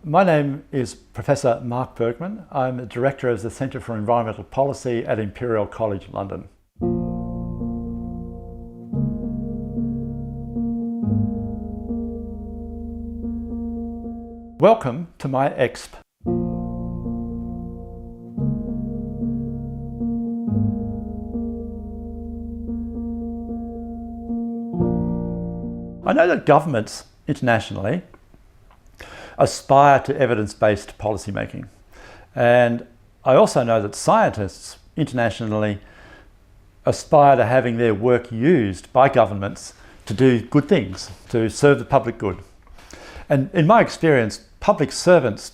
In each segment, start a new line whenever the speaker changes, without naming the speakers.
My name is Professor Mark Burgman. I'm the Director of the Centre for Environmental Policy at Imperial College, London. Welcome to my exp. I know that governments internationally aspire to evidence-based policymaking. And I also know that scientists internationally aspire to having their work used by governments to do good things, to serve the public good. And in my experience, public civil servants,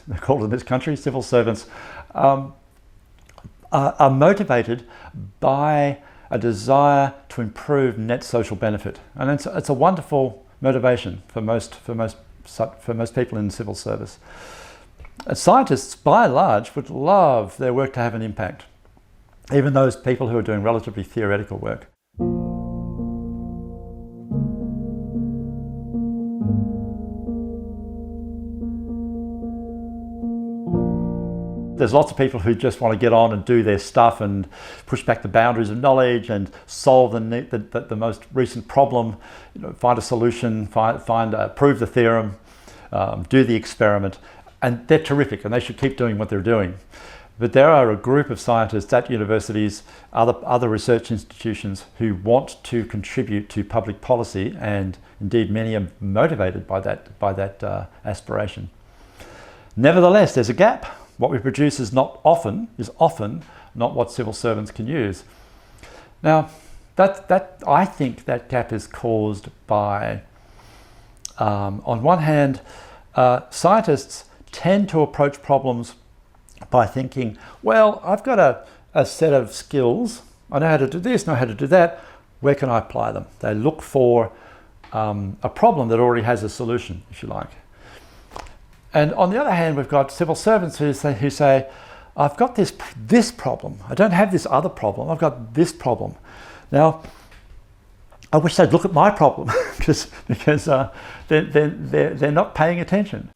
they're called in this country, civil servants, are motivated by a desire to improve net social benefit. And it's a wonderful motivation for most people in the civil service. And scientists, by and large, would love their work to have an impact, even those people who are doing relatively theoretical work. There's lots of people who just want to get on and do their stuff and push back the boundaries of knowledge and solve the most recent problem, find a solution, prove the theorem, do the experiment, and they're terrific and they should keep doing what they're doing. But there are a group of scientists at universities, other research institutions who want to contribute to public policy, and indeed many are motivated by that aspiration. Nevertheless, there's a gap. What we produce is often not what civil servants can use. Now, I think that gap is caused by, on one hand, scientists tend to approach problems by thinking, well, I've got a set of skills. I know how to do this, know how to do that. Where can I apply them? They look for a problem that already has a solution, if you like. And on the other hand, we've got civil servants who say, I've got this problem. I don't have this other problem. I've got this problem. Now, I wish they'd look at my problem because they're not paying attention.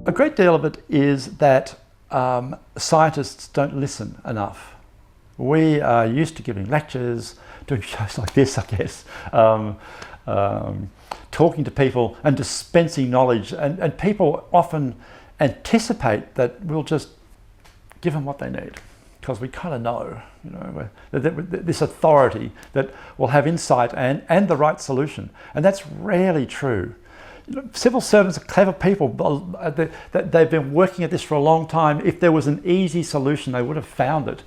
A great deal of it is that scientists don't listen enough. We are used to giving lectures, doing shows like this, I guess, talking to people and dispensing knowledge, and people often anticipate that we'll just give them what they need because we kind of know, this authority that will have insight and the right solution, and that's rarely true. Civil servants are clever people. They've been working at this for a long time. If there was an easy solution, they would have found it.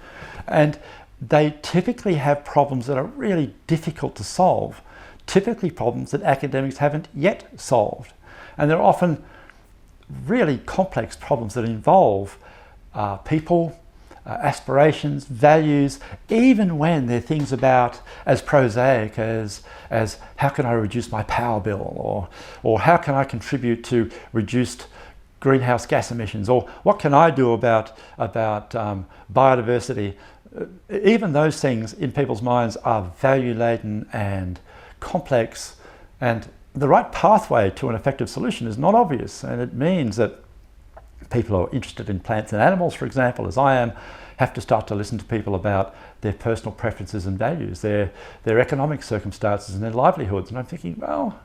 And they typically have problems that are really difficult to solve, typically problems that academics haven't yet solved. And they're often really complex problems that involve people, aspirations, values, even when they're things about as prosaic as how can I reduce my power bill, or how can I contribute to reduced greenhouse gas emissions, or what can I do about biodiversity. Even those things in people's minds are value-laden and complex, and the right pathway to an effective solution is not obvious. And it means that people who are interested in plants and animals, for example, as I am, have to start to listen to people about their personal preferences and values, their economic circumstances and their livelihoods. And I'm thinking, well,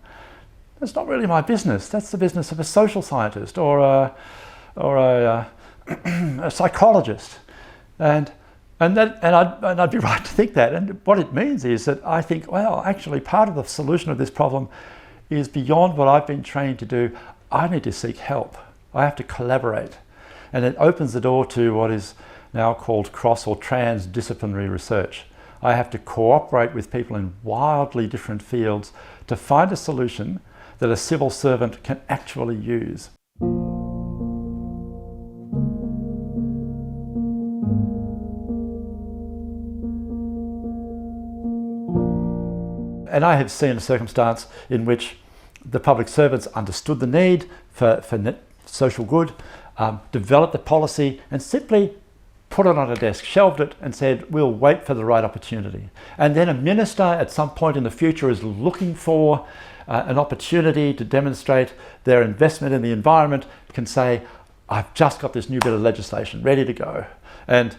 that's not really my business. That's the business of a social scientist or a psychologist. And I'd be right to think that. And what it means is that I think, well, actually part of the solution of this problem is beyond what I've been trained to do. I need to seek help. I have to collaborate. And it opens the door to what is now called cross or transdisciplinary research. I have to cooperate with people in wildly different fields to find a solution that a civil servant can actually use. And I have seen a circumstance in which the public servants understood the need for social good, developed the policy, and simply put it on a desk, shelved it, and said, we'll wait for the right opportunity. And then a minister at some point in the future is looking for an opportunity to demonstrate their investment in the environment, can say, I've just got this new bit of legislation ready to go. And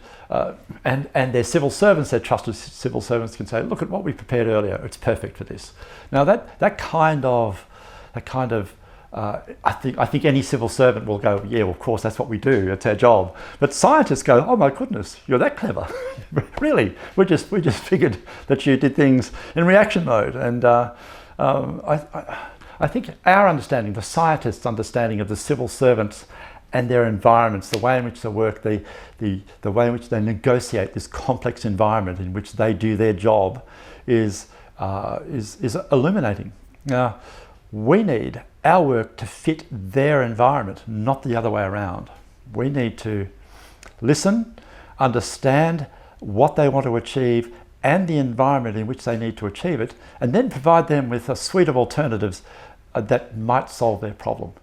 their civil servants, their trusted civil servants, can say, look at what we prepared earlier, it's perfect for this. Now that kind of I think any civil servant will go, yeah, well, of course, that's what we do, it's our job. But scientists go, oh my goodness, you're that clever. Really, we just figured that you did things in reaction mode. And I think our understanding, the scientists' understanding of the civil servants and their environments, the way in which they work, the way in which they negotiate this complex environment in which they do their job is illuminating. Now, we need our work to fit their environment, not the other way around. We need to listen, understand what they want to achieve and the environment in which they need to achieve it, and then provide them with a suite of alternatives that might solve their problem.